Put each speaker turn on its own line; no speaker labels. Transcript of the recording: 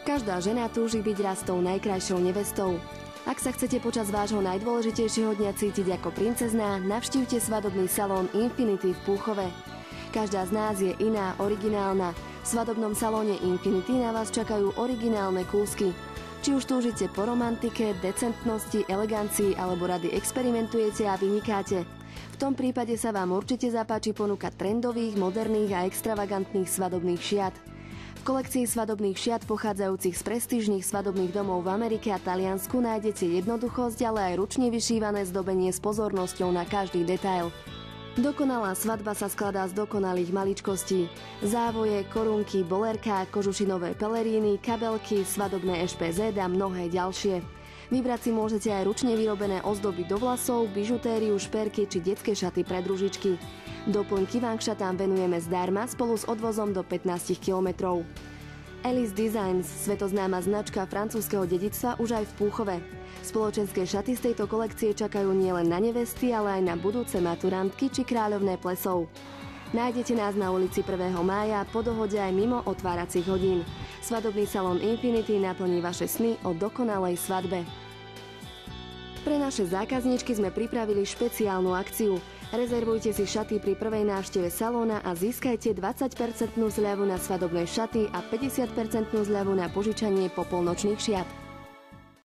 Každá žena túži byť raz tou najkrajšou nevestou. Ak sa chcete počas vášho najdôležitejšieho dňa cítiť ako princezná, navštívte svadobný salón Infinity v Púchove. Každá z nás je iná, originálna. V svadobnom salóne Infinity na vás čakajú originálne kúsky. Či už túžite po romantike, decentnosti, elegancii alebo rady experimentujete a vynikáte. V tom prípade sa vám určite zapáči ponuka trendových, moderných a extravagantných svadobných šiat. V kolekcii svadobných šiat pochádzajúcich z prestížnych svadobných domov v Amerike a Taliansku nájdete jednoduchosť, ale aj ručne vyšívané zdobenie s pozornosťou na každý detail. Dokonalá svadba sa skladá z dokonalých maličkostí. Závoje, korunky, bolerká, kožušinové peleríny, kabelky, svadobné ešpezé a mnohé ďalšie. Vybrať si môžete aj ručne vyrobené ozdoby do vlasov, bižutériu, šperky či detské šaty pre družičky. Doplnky vám k šatám venujeme zdarma spolu s odvozom do 15 kilometrov. Alice Designs, svetoznáma značka francúzskeho dedičstva, už aj v Púchove. Spoločenské šaty z tejto kolekcie čakajú nielen na nevesty, ale aj na budúce maturantky či kráľovné plesov. Nájdete nás na ulici 1. mája po dohode aj mimo otváracích hodín. Svadobný salón Infinity naplní vaše sny o dokonalej svadbe. Pre naše zákazníčky sme pripravili špeciálnu akciu. Rezervujte si šaty pri prvej návšteve salóna a získajte 20% zľavu na svadobné šaty a 50% zľavu na požičanie popolnočných šiat.